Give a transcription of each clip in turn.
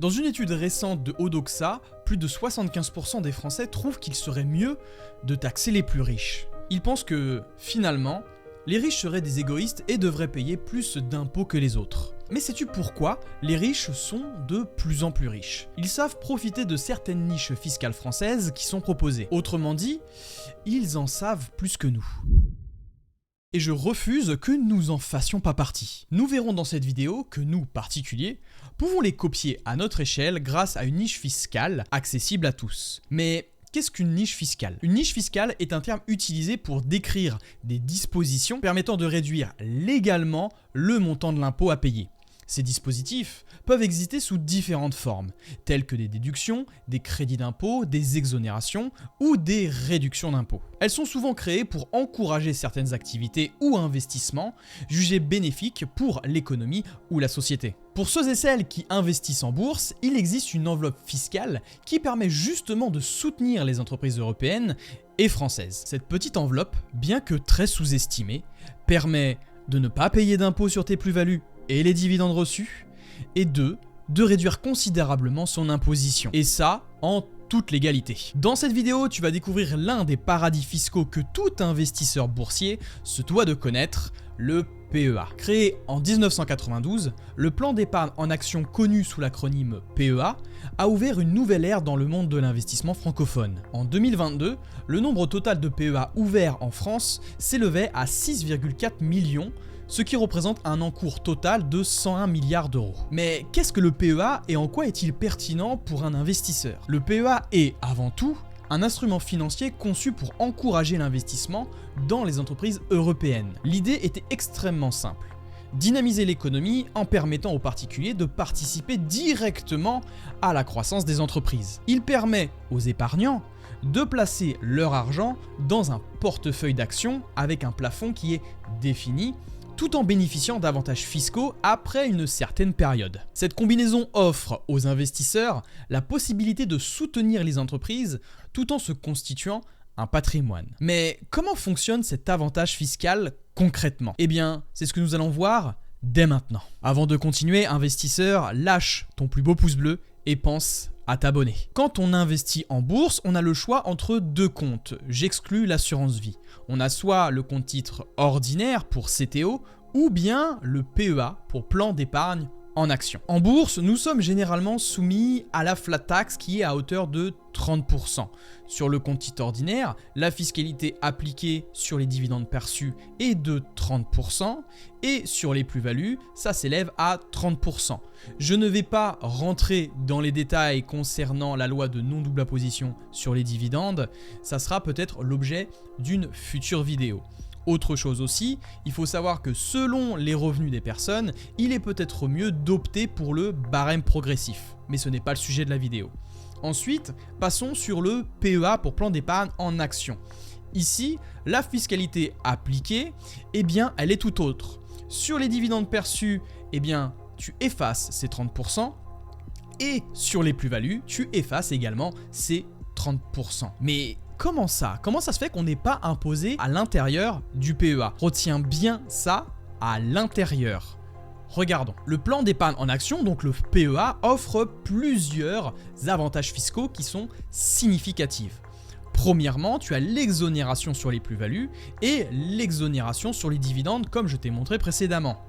Dans une étude récente de Odoxa, plus de 75% des Français trouvent qu'il serait mieux de taxer les plus riches. Ils pensent que, finalement, les riches seraient des égoïstes et devraient payer plus d'impôts que les autres. Mais sais-tu pourquoi les riches sont de plus en plus riches? Ils savent profiter de certaines niches fiscales françaises qui sont proposées. Autrement dit, ils en savent plus que nous. Et je refuse que nous en fassions pas partie. Nous verrons dans cette vidéo que nous, particuliers, pouvons les copier à notre échelle grâce à une niche fiscale accessible à tous. Mais qu'est-ce qu'une niche fiscale? Une niche fiscale est un terme utilisé pour décrire des dispositions permettant de réduire légalement le montant de l'impôt à payer. Ces dispositifs peuvent exister sous différentes formes, telles que des déductions, des crédits d'impôt, des exonérations ou des réductions d'impôts. Elles sont souvent créées pour encourager certaines activités ou investissements jugés bénéfiques pour l'économie ou la société. Pour ceux et celles qui investissent en bourse, il existe une enveloppe fiscale qui permet justement de soutenir les entreprises européennes et françaises. Cette petite enveloppe, bien que très sous-estimée, permet de ne pas payer d'impôts sur tes plus-values et les dividendes reçus, et de réduire considérablement son imposition. Et ça, en toute légalité. Dans cette vidéo, tu vas découvrir l'un des paradis fiscaux que tout investisseur boursier se doit de connaître, le PEA. Créé en 1992, le plan d'épargne en actions connu sous l'acronyme PEA a ouvert une nouvelle ère dans le monde de l'investissement francophone. En 2022, le nombre total de PEA ouverts en France s'élevait à 6,4 millions, ce qui représente un encours total de 101 milliards d'euros. Mais qu'est-ce que le PEA et en quoi est-il pertinent pour un investisseur? Le PEA est, avant tout, un instrument financier conçu pour encourager l'investissement dans les entreprises européennes. L'idée était extrêmement simple. Dynamiser l'économie en permettant aux particuliers de participer directement à la croissance des entreprises. Il permet aux épargnants de placer leur argent dans un portefeuille d'actions avec un plafond qui est défini, tout en bénéficiant d'avantages fiscaux après une certaine période. Cette combinaison offre aux investisseurs la possibilité de soutenir les entreprises tout en se constituant un patrimoine. Mais comment fonctionne cet avantage fiscal concrètement? Eh bien, c'est ce que nous allons voir dès maintenant. Avant de continuer, investisseur, lâche ton plus beau pouce bleu et pense à t'abonner. Quand on investit en bourse, on a le choix entre deux comptes. J'exclus l'assurance vie. On a soit le compte titre ordinaire pour CTO ou bien le PEA pour plan d'épargne en action. En bourse, nous sommes généralement soumis à la flat tax qui est à hauteur de 30%. Sur le compte titre ordinaire, la fiscalité appliquée sur les dividendes perçus est de 30% et sur les plus-values, ça s'élève à 30%. Je ne vais pas rentrer dans les détails concernant la loi de non-double imposition sur les dividendes, ça sera peut-être l'objet d'une future vidéo. Autre chose aussi, il faut savoir que selon les revenus des personnes, il est peut-être mieux d'opter pour le barème progressif. Mais ce n'est pas le sujet de la vidéo. Ensuite, passons sur le PEA pour plan d'épargne en action. Ici, la fiscalité appliquée, eh bien, elle est tout autre. Sur les dividendes perçus, eh bien, tu effaces ces 30%. Et sur les plus-values, tu effaces également ces 30%. Mais comment ça? Comment ça se fait qu'on n'est pas imposé à l'intérieur du PEA? Retiens bien ça, à l'intérieur. Regardons. Le plan d'épargne en action, donc le PEA, offre plusieurs avantages fiscaux qui sont significatifs. Premièrement, tu as l'exonération sur les plus-values et l'exonération sur les dividendes comme je t'ai montré précédemment.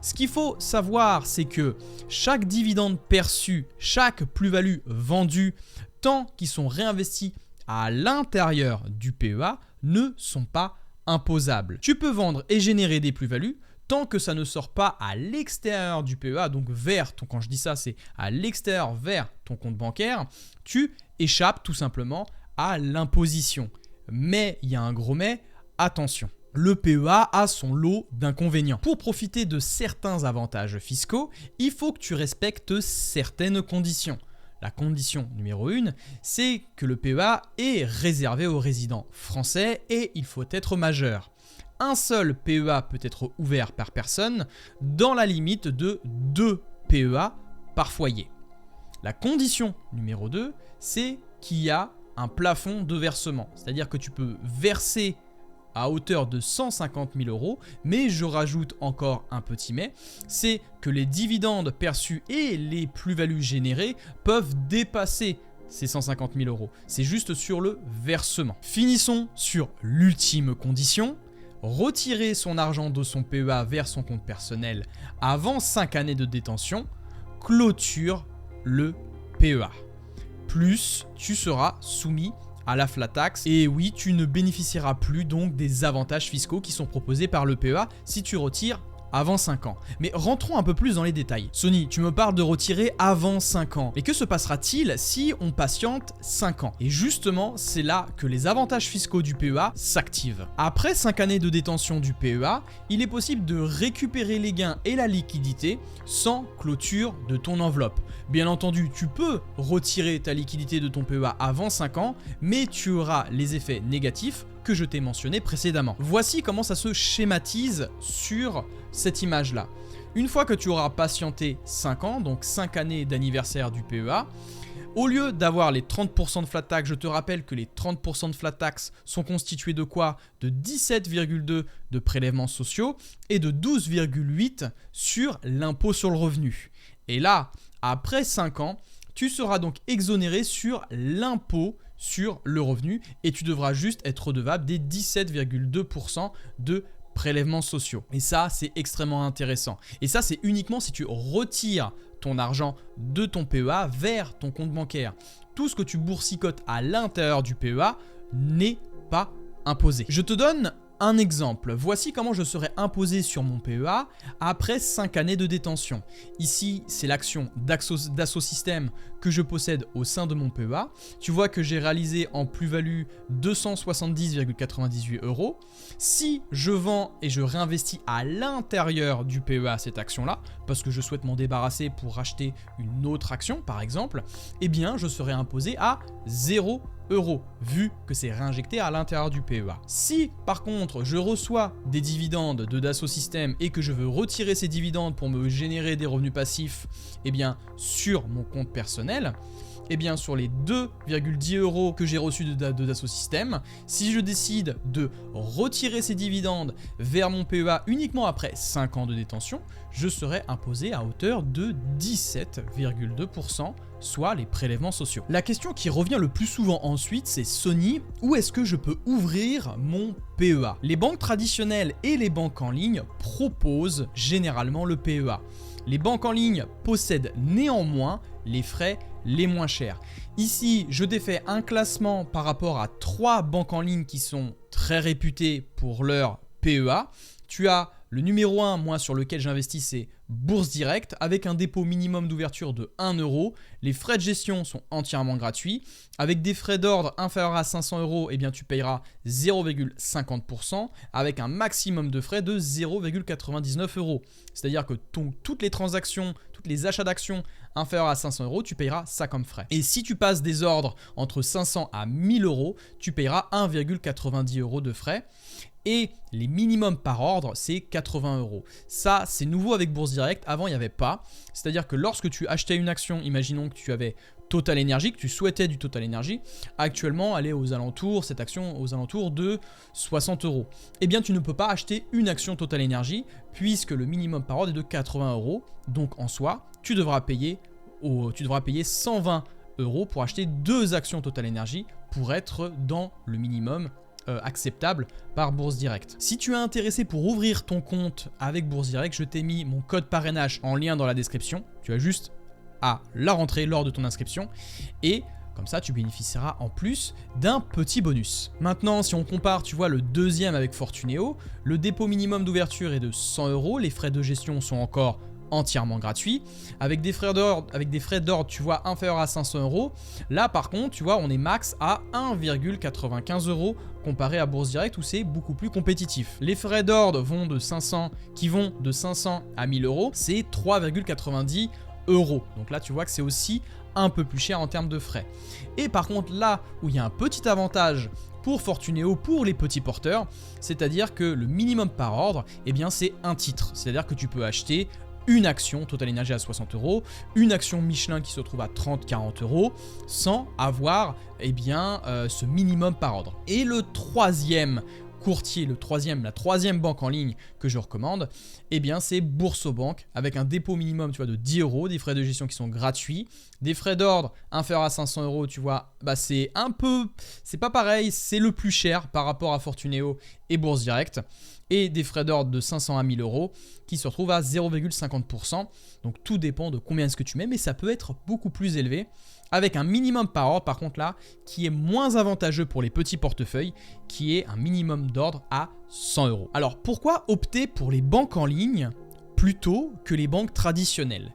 Ce qu'il faut savoir, c'est que chaque dividende perçu, chaque plus-value vendue, tant qu'ils sont réinvestis à l'intérieur du PEA, ne sont pas imposables. Tu peux vendre et générer des plus-values tant que ça ne sort pas à l'extérieur du PEA, donc vers ton, quand je dis ça, c'est à l'extérieur vers ton compte bancaire, tu échappes tout simplement à l'imposition. Mais, il y a un gros mais, attention. Le PEA a son lot d'inconvénients. Pour profiter de certains avantages fiscaux, il faut que tu respectes certaines conditions. La condition numéro 1, c'est que le PEA est réservé aux résidents français et il faut être majeur. Un seul PEA peut être ouvert par personne dans la limite de 2 PEA par foyer. La condition numéro 2, c'est qu'il y a un plafond de versement. C'est-à-dire que tu peux verser à hauteur de 150 000 €, mais je rajoute encore un petit mais, c'est que les dividendes perçus et les plus-values générées peuvent dépasser ces 150 000 €. C'est juste sur le versement. Finissons sur l'ultime condition. Retirer son argent de son PEA vers son compte personnel avant 5 années de détention clôture le PEA. Plus tu seras soumis à la flat tax et oui, tu ne bénéficieras plus donc des avantages fiscaux qui sont proposés par le PEA si tu retires avant 5 ans. Mais rentrons un peu plus dans les détails. Sony, tu me parles de retirer avant 5 ans. Mais que se passera-t-il si on patiente 5 ans? Et justement, c'est là que les avantages fiscaux du PEA s'activent. Après 5 années de détention du PEA, il est possible de récupérer les gains et la liquidité sans clôture de ton enveloppe. Bien entendu, tu peux retirer ta liquidité de ton PEA avant 5 ans, mais tu auras les effets négatifs que je t'ai mentionné précédemment. Voici comment ça se schématise sur cette image-là. Une fois que tu auras patienté 5 ans, donc 5 années d'anniversaire du PEA, au lieu d'avoir les 30% de flat tax, je te rappelle que les 30% de flat tax sont constitués de quoi? De 17,2 de prélèvements sociaux et de 12,8 sur l'impôt sur le revenu. Et là, après 5 ans, tu seras donc exonéré sur l'impôt sur le revenu et tu devras juste être redevable des 17,2% de prélèvements sociaux. Et ça, c'est extrêmement intéressant. Et ça, c'est uniquement si tu retires ton argent de ton PEA vers ton compte bancaire. Tout ce que tu boursicotes à l'intérieur du PEA n'est pas imposé. Je te donne un exemple. Voici comment je serai imposé sur mon PEA après 5 années de détention. Ici, c'est l'action Dassault Systèmes que je possède au sein de mon PEA. Tu vois que j'ai réalisé en plus-value 270,98 €. Si je vends et je réinvestis à l'intérieur du PEA cette action-là, parce que je souhaite m'en débarrasser pour acheter une autre action par exemple, eh bien je serai imposé à 0 €, vu que c'est réinjecté à l'intérieur du PEA. Si par contre je reçois des dividendes de Dassault Systèmes et que je veux retirer ces dividendes pour me générer des revenus passifs, eh bien sur mon compte personnel, eh bien sur les 2,10 € que j'ai reçus de Dassault Systèmes, si je décide de retirer ces dividendes vers mon PEA uniquement après 5 ans de détention, je serai imposé à hauteur de 17,2%, soit les prélèvements sociaux. La question qui revient le plus souvent ensuite, c'est Sony, où est-ce que je peux ouvrir mon PEA? Les banques traditionnelles et les banques en ligne proposent généralement le PEA. Les banques en ligne possèdent néanmoins les frais les moins chers. Ici, je t'ai fait un classement par rapport à 3 banques en ligne qui sont très réputées pour leur PEA. Tu as le numéro 1, moi sur lequel j'investis, c'est Bourse Direct avec un dépôt minimum d'ouverture de 1 €. Les frais de gestion sont entièrement gratuits. Avec des frais d'ordre inférieurs à 500 €, eh bien tu payeras 0,50% avec un maximum de frais de 0,99 €. C'est-à-dire que toutes les transactions, tous les achats d'actions inférieurs à 500 €, tu payeras ça comme frais. Et si tu passes des ordres entre 500 à 1000 €, tu payeras 1,90 € de frais. Et les minimums par ordre, c'est 80 €. Ça, c'est nouveau avec Bourse Direct. Avant, il n'y avait pas. C'est-à-dire que lorsque tu achetais une action, imaginons que tu avais Total Energy, que tu souhaitais du Total Energy, actuellement, elle est aux alentours, cette action aux alentours de 60 €. Eh bien, tu ne peux pas acheter une action Total Energy puisque le minimum par ordre est de 80 €. Donc, en soi, tu devras payer 120 € pour acheter 2 actions Total Energy pour être dans le minimum acceptable par Bourse Direct. Si tu es intéressé pour ouvrir ton compte avec Bourse Direct, je t'ai mis mon code parrainage en lien dans la description. Tu as juste à la rentrer lors de ton inscription et comme ça tu bénéficieras en plus d'un petit bonus. Maintenant, si on compare, tu vois le deuxième avec Fortuneo, le dépôt minimum d'ouverture est de 100 €, les frais de gestion sont encore entièrement gratuit, avec des frais d'ordre, tu vois, inférieurs à 500 €. Là, par contre, tu vois, on est max à 1,95 € comparé à Bourse Direct où c'est beaucoup plus compétitif. Les frais d'ordre vont de 500 à 1000 €, c'est 3,90 €. Donc là, tu vois que c'est aussi un peu plus cher en termes de frais. Et par contre, là où il y a un petit avantage pour Fortuneo, pour les petits porteurs, c'est-à-dire que le minimum par ordre, eh bien, c'est un titre. C'est-à-dire que tu peux acheter une action Total Energy à 60 €, une action Michelin qui se trouve à 30-40 € sans avoir ce minimum par ordre. Et le troisième courtier, la troisième banque en ligne que je recommande, eh bien c'est Boursobank avec un dépôt minimum, tu vois, de 10 €, des frais de gestion qui sont gratuits, des frais d'ordre inférieurs à 500 €, tu vois, bah c'est pas pareil, c'est le plus cher par rapport à Fortuneo et Bourse Direct, et des frais d'ordre de 500 à 1000 € qui se retrouvent à 0,50%. Donc tout dépend de combien est-ce que tu mets, mais ça peut être beaucoup plus élevé, avec un minimum par ordre par contre là, qui est moins avantageux pour les petits portefeuilles, qui est un minimum d'ordre à 100 €. Alors pourquoi opter pour les banques en ligne plutôt que les banques traditionnelles ?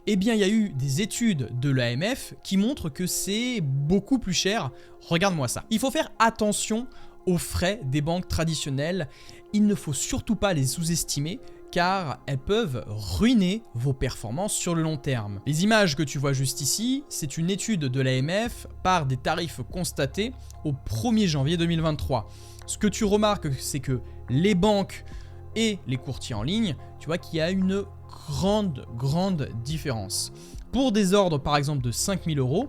Eh bien il y a eu des études de l'AMF qui montrent que c'est beaucoup plus cher. Regarde-moi ça. Il faut faire attention aux frais des banques traditionnelles. Il ne faut surtout pas les sous-estimer car elles peuvent ruiner vos performances sur le long terme. Les images que tu vois juste ici, c'est une étude de l'AMF par des tarifs constatés au 1er janvier 2023. Ce que tu remarques, c'est que les banques et les courtiers en ligne, tu vois qu'il y a une grande différence. Pour des ordres par exemple de 5000 €,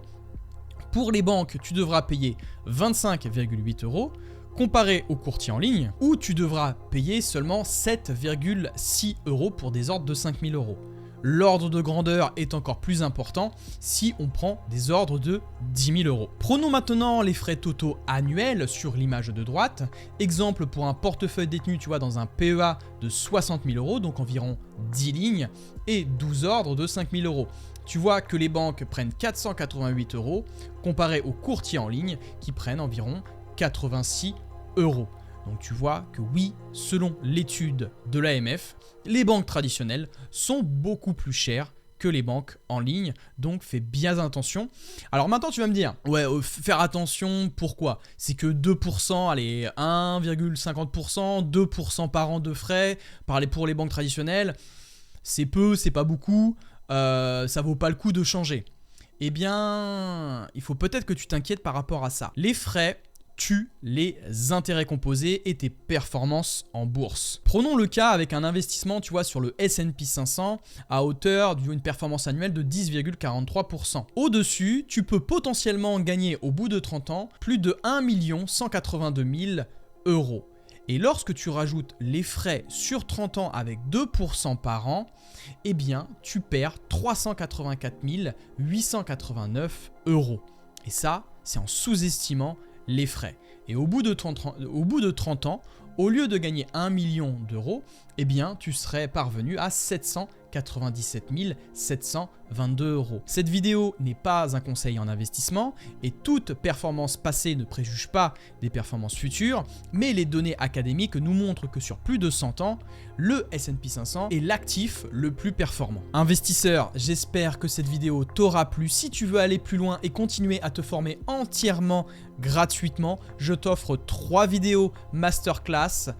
pour les banques, tu devras payer 25,8 €. Comparé au courtier en ligne, où tu devras payer seulement 7,6 € pour des ordres de 5000 €. L'ordre de grandeur est encore plus important si on prend des ordres de 10 000 €. Prenons maintenant les frais totaux annuels sur l'image de droite. Exemple pour un portefeuille détenu, tu vois, dans un PEA de 60 000 €, donc environ 10 lignes, et 12 ordres de 5 000 €. Tu vois que les banques prennent 488 € comparé aux courtiers en ligne qui prennent environ 86 €. Donc tu vois que oui, selon l'étude de l'AMF, les banques traditionnelles sont beaucoup plus chères que les banques en ligne, donc fais bien attention. Alors maintenant tu vas me dire, ouais, faire attention, pourquoi ? C'est que 2%, allez, 1,50%, 2% par an de frais, pour les banques traditionnelles, c'est peu, c'est pas beaucoup, ça vaut pas le coup de changer. Eh bien, il faut peut-être que tu t'inquiètes par rapport à ça. Les frais tue les intérêts composés et tes performances en bourse. Prenons le cas avec un investissement, tu vois, sur le S&P 500 à hauteur d'une performance annuelle de 10,43%. Au-dessus, tu peux potentiellement gagner au bout de 30 ans plus de 1 182 000 €. Et lorsque tu rajoutes les frais sur 30 ans avec 2% par an, eh bien, tu perds 384 889 €. Et ça, c'est en sous-estimant les frais. Et au bout de 30 ans, au lieu de gagner 1 million d'euros, eh bien, tu serais parvenu à 797 722 €. Cette vidéo n'est pas un conseil en investissement et toute performance passée ne préjuge pas des performances futures, mais les données académiques nous montrent que sur plus de 100 ans, le S&P 500 est l'actif le plus performant. Investisseur, j'espère que cette vidéo t'aura plu. Si tu veux aller plus loin et continuer à te former entièrement gratuitement, je t'offre 3 vidéos masterclass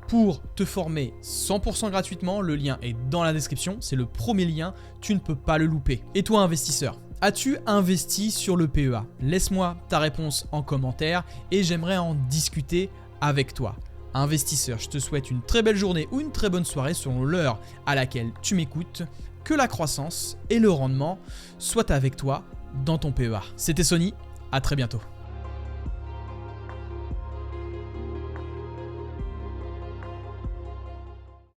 pour te former 100% gratuitement. Le lien est dans la description, c'est le premier lien, tu ne peux pas le louper. Et toi investisseur, as-tu investi sur le PEA ? Laisse-moi ta réponse en commentaire et j'aimerais en discuter avec toi. Investisseur, je te souhaite une très belle journée ou une très bonne soirée selon l'heure à laquelle tu m'écoutes. Que la croissance et le rendement soient avec toi dans ton PEA. C'était Sony, à très bientôt.